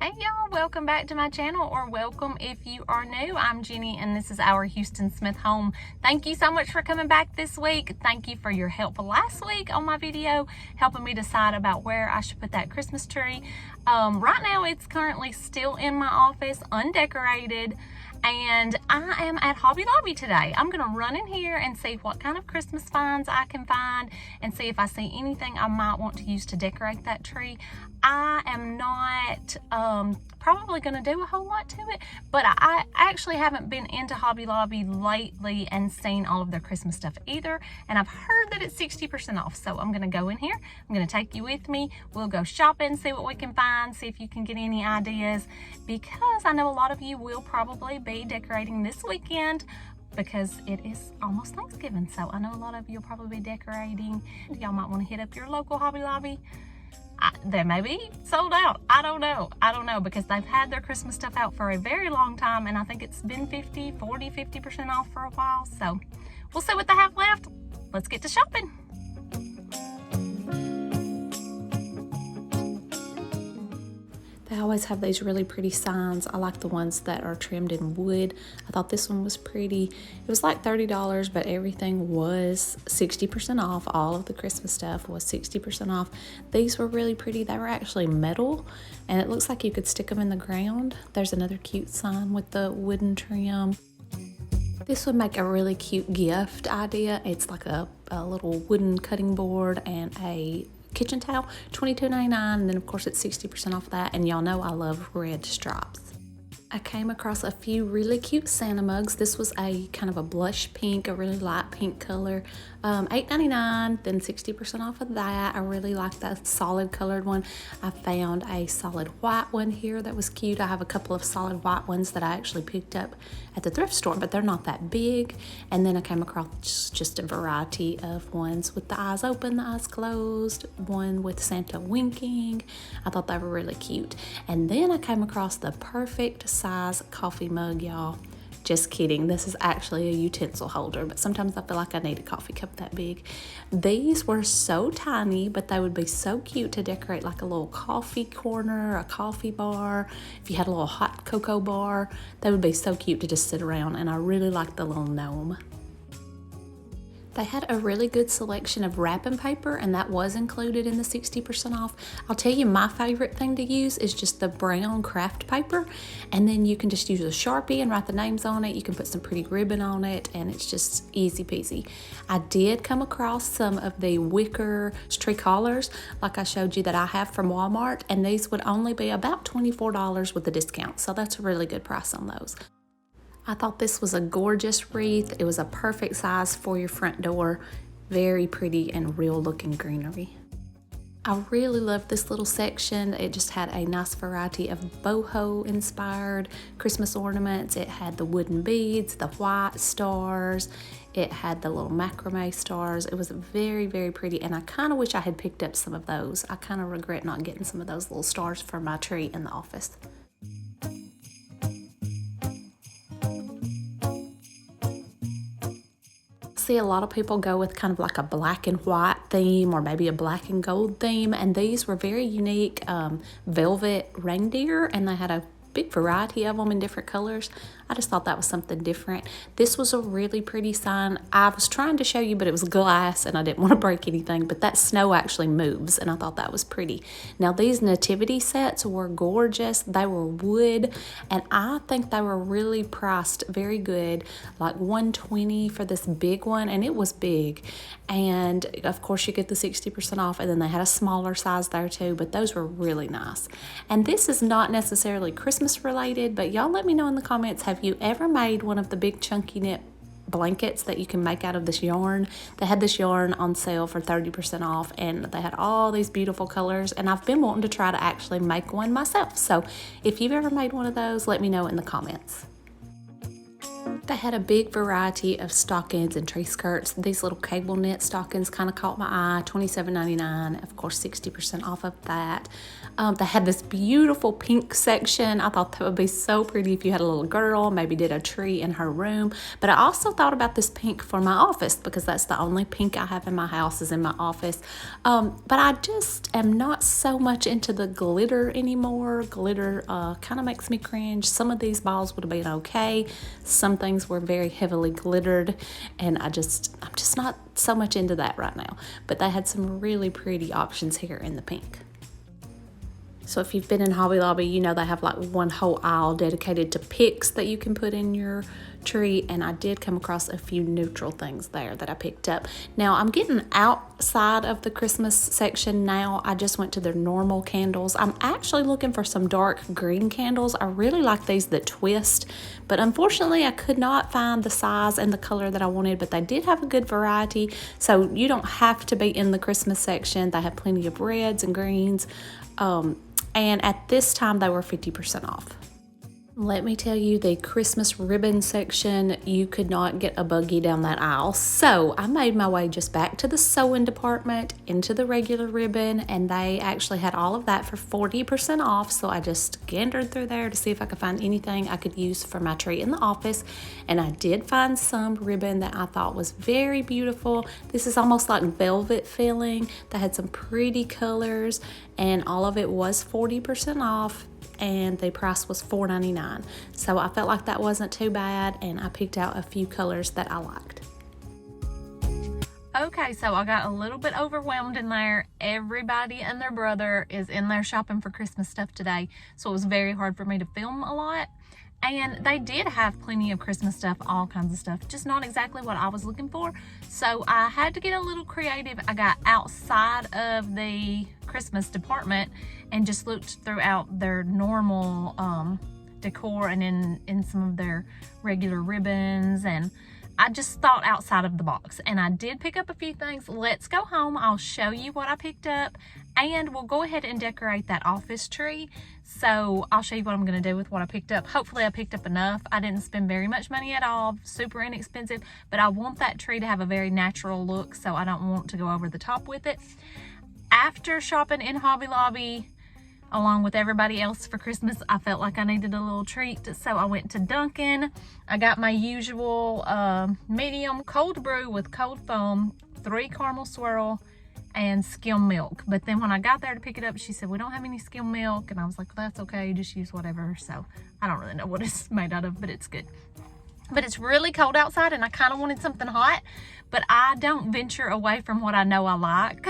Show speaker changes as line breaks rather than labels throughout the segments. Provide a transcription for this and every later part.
Hey y'all, welcome back to my channel, or welcome if you are new. I'm Jenny and this is our Houston Smith home. Thank you so much for coming back this week. Thank you for your help last week on my video, helping me decide about where I should put that Christmas tree. Right now it's currently still in my office, undecorated, and I am at Hobby Lobby today. I'm gonna run in here and see what kind of Christmas finds I can find and see if I see anything I might want to use to decorate that tree. I am not probably gonna do a whole lot to it, but I actually haven't been into Hobby Lobby lately and seen all of their Christmas stuff either, and I've heard that it's 60% off, so I'm gonna go in here. I'm gonna take you with me. We'll go shopping, see what we can find, see if you can get any ideas, because I know a lot of you will probably be decorating this weekend because it is almost Thanksgiving, so I know a lot of you will probably be decorating. Y'all might want to hit up your local Hobby Lobby. They may be sold out. I don't know because they've had their Christmas stuff out for a very long time, and I think it's been 50% off for a while. So we'll see what they have left. Let's get to shopping. They always have these really pretty signs. I like the ones that are trimmed in wood. I thought this one was pretty. It was like $30, but everything was 60% off. All of the Christmas stuff was 60% off. These were really pretty. They were actually metal, and it looks like you could stick them in the ground. There's another cute sign with the wooden trim. This would make a really cute gift idea. It's like a little wooden cutting board and a kitchen towel, $22.99, and then of course it's 60% off that, and y'all know I love red stripes. I came across a few really cute Santa mugs. This was a kind of a blush pink, a really light pink color, $8.99, then 60% off of that. I really like that solid colored one. I found a solid white one here that was cute. I have a couple of solid white ones that I actually picked up at the thrift store, but they're not that big. And then I came across just a variety of ones with the eyes open, the eyes closed, one with Santa winking. I thought they were really cute. And then I came across the perfect size coffee mug, y'all. Just kidding, this is actually a utensil holder, but sometimes I feel like I need a coffee cup that big. These were so tiny, but they would be so cute to decorate like a little coffee corner, a coffee bar. If you had a little hot cocoa bar, they would be so cute to just sit around, and I really like the little gnome. They had a really good selection of wrapping paper, and that was included in the 60% off. I'll tell you, my favorite thing to use is just the brown craft paper, and then you can just use a Sharpie and write the names on it. You can put some pretty ribbon on it, and it's just easy peasy. I did come across some of the wicker tree collars, like I showed you, that I have from Walmart, and these would only be about $24 with a discount, so that's a really good price on those. I thought this was a gorgeous wreath. It was a perfect size for your front door. Very pretty and real looking greenery. I really loved this little section. It just had a nice variety of boho inspired Christmas ornaments. It had the wooden beads, the white stars. It had the little macrame stars. It was very, very pretty, and I kind of wish I had picked up some of those. I kind of regret not getting some of those little stars for my tree in the office. See a lot of people go with kind of like a black and white theme, or maybe a black and gold theme, and these were very unique velvet reindeer, and they had a big variety of them in different colors. I just thought that was something different. This was a really pretty sign. I was trying to show you, but it was glass and I didn't want to break anything, but that snow actually moves, and I thought that was pretty. Now these nativity sets were gorgeous. They were wood, and I think they were really priced very good, like $120 for this big one, and it was big. And of course you get the 60% off, and then they had a smaller size there too, but those were really nice. And this is not necessarily Christmas related, but y'all let me know in the comments, have you ever made one of the big chunky knit blankets that you can make out of this yarn? They had this yarn on sale for 30% off, and they had all these beautiful colors, and I've been wanting to try to actually make one myself. So if you've ever made one of those, let me know in the comments. They had a big variety of stockings and tree skirts. These little cable knit stockings kind of caught my eye, $27.99, of course 60% off of that. They had this beautiful pink section. I thought that would be so pretty if you had a little girl, maybe did a tree in her room. But I also thought about this pink for my office because that's the only pink I have in my house is in my office. But I just am not so much into the glitter anymore. Glitter kind of makes me cringe. Some of these balls would have been okay. Some things were very heavily glittered, and I'm just not so much into that right now. But they had some really pretty options here in the pink. So if you've been in Hobby Lobby, you know they have like one whole aisle dedicated to picks that you can put in your tree, and I did come across a few neutral things there that I picked up. Now I'm getting outside of the Christmas section now. I just went to their normal candles. I'm actually looking for some dark green candles. I really like these that twist, but unfortunately I could not find the size and the color that I wanted, but they did have a good variety, so you don't have to be in the Christmas section. They have plenty of reds and greens. And at this time, they were 50% off. Let me tell you, the Christmas ribbon section, you could not get a buggy down that aisle. So I made my way just back to the sewing department, into the regular ribbon, and they actually had all of that for 40% off. So I just gandered through there to see if I could find anything I could use for my tree in the office. And I did find some ribbon that I thought was very beautiful. This is almost like velvet feeling. They had some pretty colors, and all of it was 40% off. And the price was $4.99. So I felt like that wasn't too bad, and I picked out a few colors that I liked. Okay, so I got a little bit overwhelmed in there. Everybody and their brother is in there shopping for Christmas stuff today, so it was very hard for me to film a lot. And they did have plenty of Christmas stuff, all kinds of stuff, just not exactly what I was looking for. So I had to get a little creative. I got outside of the Christmas department and just looked throughout their normal decor and in some of their regular ribbons, and I just thought outside of the box, and I did pick up a few things. Let's go home. I'll show you what I picked up, and we'll go ahead and decorate that office tree. So I'll show you what I'm going to do with what I picked up. Hopefully I picked up enough. I didn't spend very much money at all, super inexpensive, but I want that tree to have a very natural look, so I don't want to go over the top with it. After shopping in Hobby Lobby, along with everybody else for Christmas, I felt like I needed a little treat, so I went to Dunkin'. I got my usual medium cold brew with cold foam, 3 caramel swirl, and skim milk. But then when I got there to pick it up, she said, we don't have any skim milk, and I was like, well, that's okay, just use whatever. So I don't really know what it's made out of, but it's good. But it's really cold outside, and I kind of wanted something hot, but I don't venture away from what I know I like.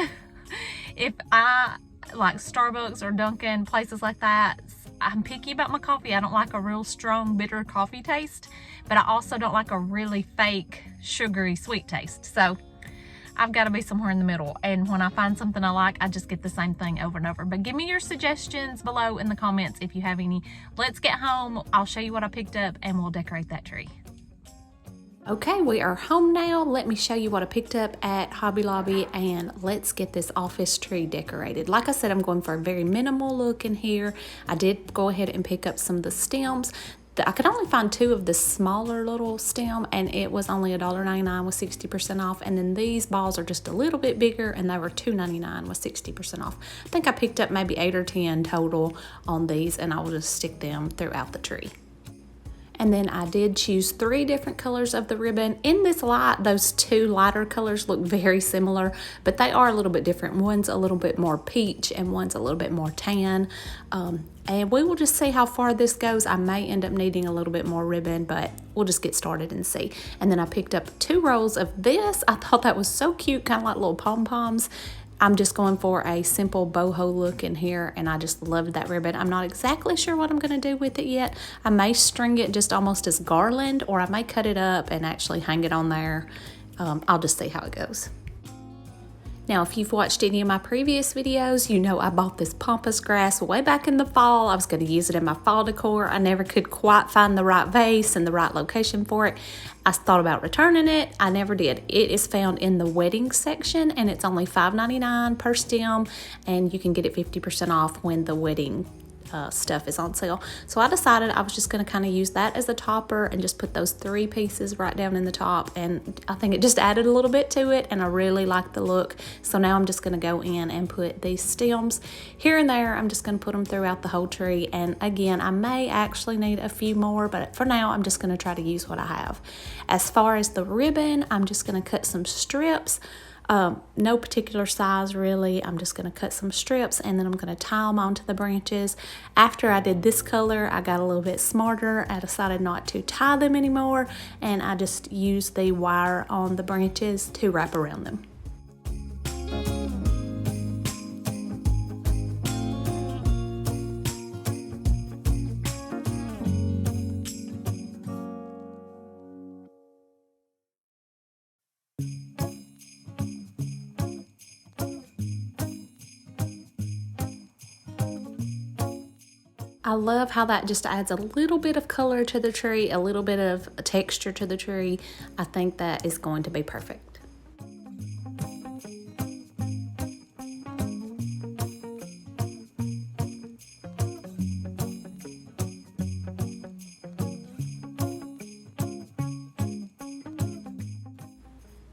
If I like Starbucks or Dunkin', places like that, I'm picky about my coffee. I don't like a real strong bitter coffee taste, but I also don't like a really fake sugary sweet taste. So I've got to be somewhere in the middle, and when I find something I like, I just get the same thing over and over. But give me your suggestions below in the comments if you have any. Let's get home. I'll show you what I picked up, and we'll decorate that tree. Okay, we are home now. Let me show you what I picked up at Hobby Lobby, and let's get this office tree decorated. Like I said, I'm going for a very minimal look in here. I did go ahead and pick up some of the stems. I could only find 2 of the smaller little stem, and it was only $1.99 with 60% off. And then these balls are just a little bit bigger, and they were $2.99 with 60% off. I think I picked up maybe 8 or 10 total on these, and I will just stick them throughout the tree. And then I did choose 3 different colors of the ribbon. In this light, those 2 lighter colors look very similar, but they are a little bit different. One's a little bit more peach and one's a little bit more tan. And we will just see how far this goes. I may end up needing a little bit more ribbon, but we'll just get started and see. And then I picked up 2 rolls of this. I thought that was so cute, kind of like little pom-poms. I'm just going for a simple boho look in here, and I just loved that ribbon. I'm not exactly sure what I'm going to do with it yet. I may string it just almost as garland, or I may cut it up and actually hang it on there. I'll just see how it goes. Now, if you've watched any of my previous videos, you know I bought this pampas grass way back in the fall. I was going to use it in my fall decor. I never could quite find the right vase and the right location for it. I thought about returning it. I never did. It is found in the wedding section, and it's only $5.99 per stem, and you can get it 50% off when the wedding stuff is on sale. So I decided I was just going to kind of use that as a topper and just put those 3 pieces right down in the top, and I think it just added a little bit to it, and I really like the look. So now I'm just going to go in and put these stems here and there. I'm just going to put them throughout the whole tree, and again, I may actually need a few more, but for now I'm just going to try to use what I have. As far as the ribbon, I'm just going to cut some strips. No particular size really. I'm just going to cut some strips, and then I'm going to tie them onto the branches. After I did this color, I got a little bit smarter. I decided not to tie them anymore, and I just used the wire on the branches to wrap around them. I love how that just adds a little bit of color to the tree, a little bit of texture to the tree. I think that is going to be perfect.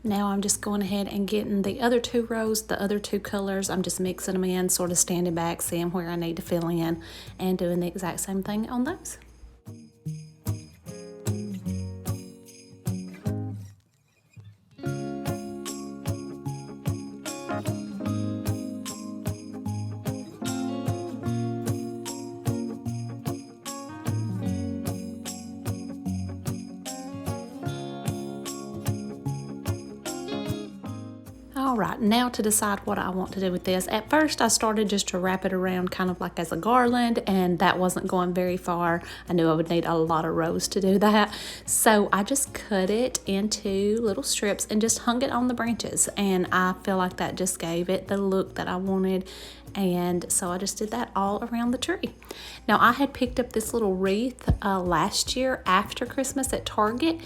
Now I'm just going ahead and getting the other 2 rows, the other 2 colors. I'm just mixing them in, sort of standing back, seeing where I need to fill in, and doing the exact same thing on those. All right, now to decide what I want to do with this. At first, I started just to wrap it around kind of like as a garland, and that wasn't going very far. I knew I would need a lot of rows to do that. So I just cut it into little strips and just hung it on the branches. And I feel like that just gave it the look that I wanted. And so I just did that all around the tree. Now, I had picked up this little wreath last year after Christmas at Target.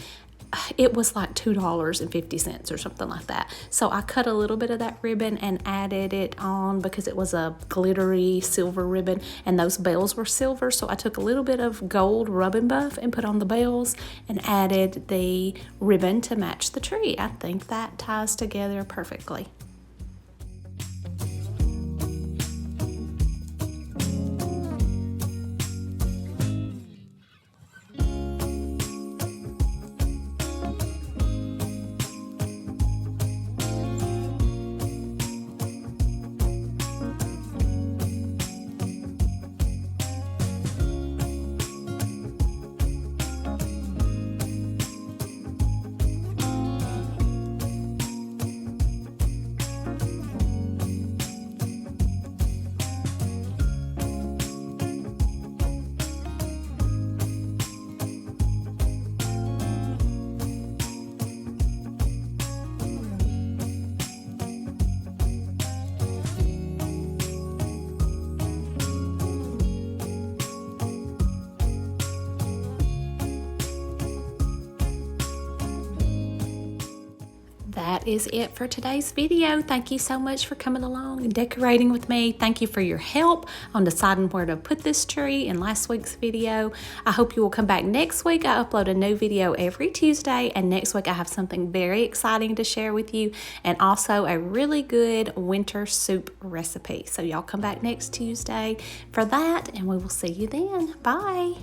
It was like $2.50 or something like that. So I cut a little bit of that ribbon and added it on because it was a glittery silver ribbon, and those bells were silver. So I took a little bit of gold rub and buff and put on the bells and added the ribbon to match the tree. I think that ties together perfectly. That is it for today's video. Thank you so much for coming along and decorating with me. Thank you for your help on deciding where to put this tree in last week's video. I hope you will come back next week. I upload a new video every Tuesday, and next week I have something very exciting to share with you, and also a really good winter soup recipe. So y'all come back next Tuesday for that, and we will see you then. Bye.